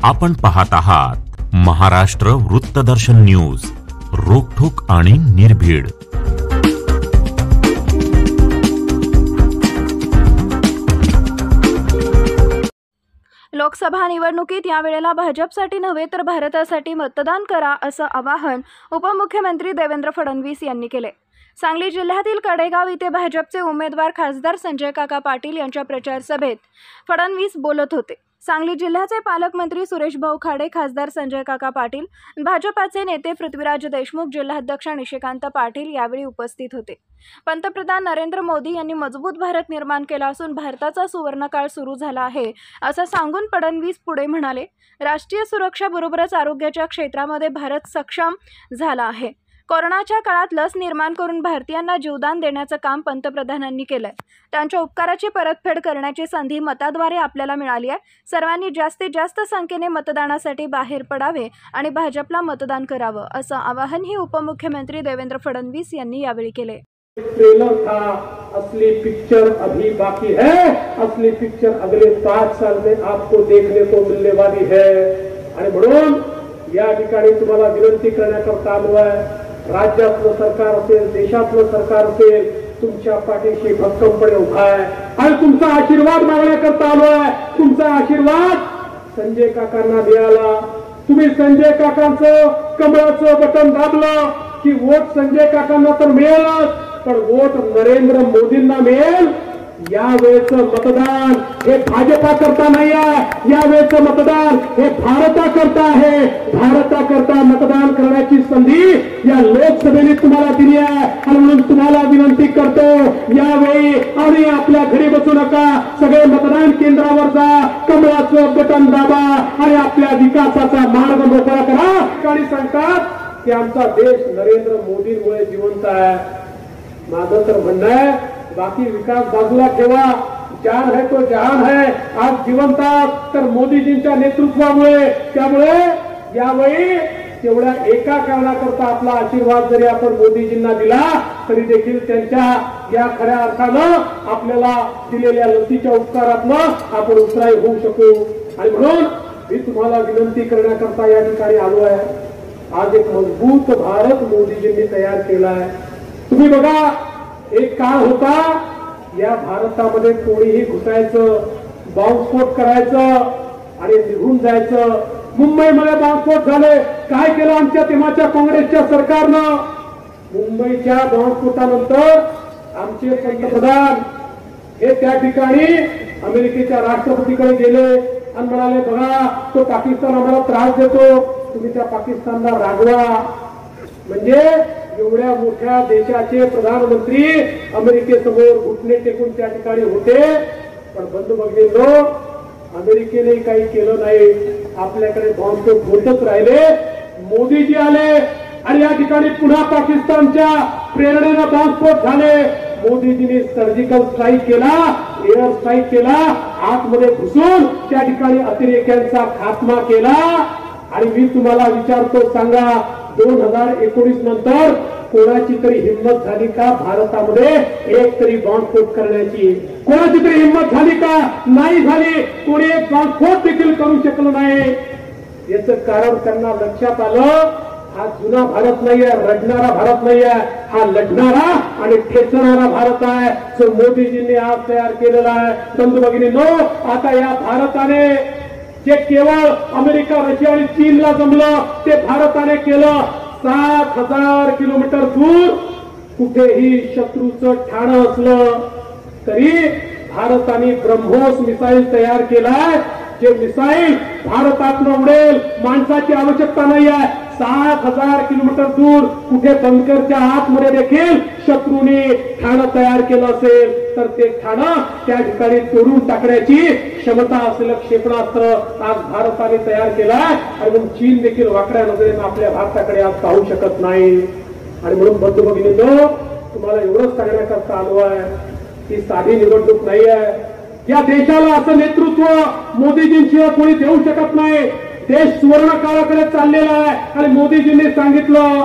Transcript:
आपण पाहत आहात महाराष्ट्र वृत्तदर्शन न्यूज, रोखठोक आणि निर्भीड। लोकसभा निवडणुकीत यावेळेला भाजपसाठी नव्हे तर भारतासाठी मतदान करा असं आवाहन उपमुख्यमंत्री देवेंद्र फडणवीस यांनी केले। सांगली जिल्ह्यातील कडेगाव इथे भाजपचे उमेदवार खासदार संजय काका पाटील यांच्या प्रचार सभेत फडणवीस बोलत होते। सांगली जिल्ह्याचे पालकमंत्री सुरेश भाऊ खाडे, खासदार संजय काका पाटील, भाजपाचे नेते पृथ्वीराज देशमुख, जिल्हाध्यक्ष निशिकांत पाटील यावेळी उपस्थित होते। पंतप्रधान नरेंद्र मोदी यांनी मजबूत भारत निर्माण केला असून भारताचा सुवर्णकाळ सुरू झाला आहे असं सांगून फडणवीस पुढे म्हणाले, राष्ट्रीय सुरक्षेबरोबरच आरोग्याच्या क्षेत्रामध्ये भारत सक्षम झाला आहे। कोरोनाच्या काळात लस निर्माण करून भारतीयांना जीवदान देण्याचं काम पंतप्रधानांनी केलंय। त्यांच्या उपकाराची परतफेड करण्याची संधी मताद्वारे आपल्याला मिळाली आहे। सर्वांनी जास्तीत जास्त संख्येने मतदानासाठी बाहेर पडावे आणि भाजपला मतदान करावं असं आवाहनही उपमुख्यमंत्री देवेंद्र फडणवीस यांनी यावेळी केले। ट्रेलर था, असली पिक्चर अभी बाकी है, असली पिक्चर अगले 5 साल में आपको देखने को मिलने वाली है। आणि म्हणून या ठिकाणी तुम्हाला विनंती करण्याकरता आलो आहे, राज्यातलं सरकार असेल, देशातलं सरकार असेल, तुमच्या पाठीशी भक्कमपणे उभा आहे आणि तुमचा आशीर्वाद मागण्याकरता आलो आहे। तुमचा आशीर्वाद संजय काकांना मिळाला, तुम्ही संजय काकांचं कमळाचं बटन दाबलं की वोट संजय काकांना तर मिळेलच, पण वोट नरेंद्र मोदींना मिळेल। यावेळेचं मतदान हे भाजपा करता नाही आहे, यावेळेचं मतदान हे भारताकरता आहे। भारताकरता मतदान करण्याची संधी या लोकसभेने तुम्हाला दिली आहे आणि म्हणून तुम्हाला विनंती करतो, यावेळी आणि आपल्या घरी बसू नका, सगळे मतदान केंद्रावर जा, कमळाचं बटन दाबा आणि आपल्या विकासाचा मार्ग मोकळा करा। आणि सांगतात की आमचा देश नरेंद्र मोदींमुळे जिवंत आहे। माझं तर म्हणणं आहे, बाकी विकास बाजूला ठेवा, जान है तो जहान है। आज जिवंत तर मोदीजींच्या नेतृत्वामुळे, त्यामुळे यावेळी तेवढ्या एका कारणाकरता आपला आशीर्वाद जरी आपण मोदीजींना दिला तरी देखील त्यांच्या या खऱ्या अर्थानं आपल्याला दिलेल्या लसीच्या उपकारातनं आपण उत्तराई होऊ शकू। आणि म्हणून मी तुम्हाला विनंती करण्याकरता या ठिकाणी आलो आहे। आज एक मजबूत भारत मोदीजींनी तयार केला आहे। तुम्ही बघा, एक काळ होता या भारतामध्ये कोणीही घुसायचं, बॉम्बस्फोट करायचं आणि निघून जायचं। मुंबईमध्ये बॉम्बस्फोट झाले, काय केलं आमच्या तेव्हाच्या काँग्रेसच्या सरकारनं? मुंबईच्या बॉम्बस्फोटानंतर आमचे पंतप्रधान हे त्या ठिकाणी अमेरिकेच्या राष्ट्रपतीकडे गेले आणि म्हणाले, बघा तो पाकिस्तान आम्हाला त्रास देतो, तुम्ही त्या पाकिस्तानला रागवा। म्हणजे एवढ्या मोठ्या देशाचे प्रधानमंत्री अमेरिकेसमोर घुटणे टेकून त्या ठिकाणी होते, पण बंधू भगिनींनो, अमेरिकेने काही केलं नाही, आपल्याकडे बॉम्बस्फोट होतच राहिले। मोदीजी आले आणि या ठिकाणी पुन्हा पाकिस्तानच्या प्रेरणेनं बॉम्बस्फोट झाले। मोदीजींनी सर्जिकल स्ट्राईक केला, एअर स्ट्राईक केला, आतमध्ये घुसून त्या ठिकाणी अतिरेक्यांचा खात्मा केला। आणि मी तुम्हाला विचारतो, सांगा 2019 नंतर कोणाची तरी हिंमत झाली का भारतामध्ये एक तरी बॉम्बस्फोट करण्याची? कोणाची तरी हिंमत झाली का? नाही झाली। कोणी एक बॉम्बस्फोट देखील करू शकलो नाही। याचं कारण त्यांना लक्षात आलं, हा जुना भारत नाही आहे, रडणारा भारत नाही आहे, हा लढणारा आणि ठेचणारा भारत आहे, जो मोदीजींनी आज तयार केलेला आहे। बंधू भगिनींनो, आता या भारताने जे केवळ अमेरिका, रशिया आणि चीनला जमलं ते भारताने केलं। 7,000 किलोमीटर दूर कुठेही शत्रूचं ठाणं असलं तरी भारताने ब्रह्मोस मिसाईल तयार केलाय, जे मिसाईल भारतातनं उडेल, माणसाची आवश्यकता नाही आहे। 7,000 किलोमीटर दूर कुठे बंकरच्या आतमध्ये देखील शत्रूने ठाणं तयार केलं असेल तर ते ठाणं त्या ठिकाणी तोडून टाकण्याची क्षमता असलेलं क्षेपणास्त्र आज भारताने तयार केलाय। आणि म्हणून चीन देखील वाकड्या नजरेनं आपल्या भारताकडे आज पाहू शकत नाही। आणि म्हणून बंधू भगिनींनो, तुम्हाला एवढंच सांगण्याकरता आलो आहे की साधी निवडणूक नाही आहे। या देशाला असं नेतृत्व मोदीजींशिवाय कोणी देऊ शकत नाही। देश सुवर्ण काळाकडे चाललेला आहे आणि मोदीजींनी सांगितलं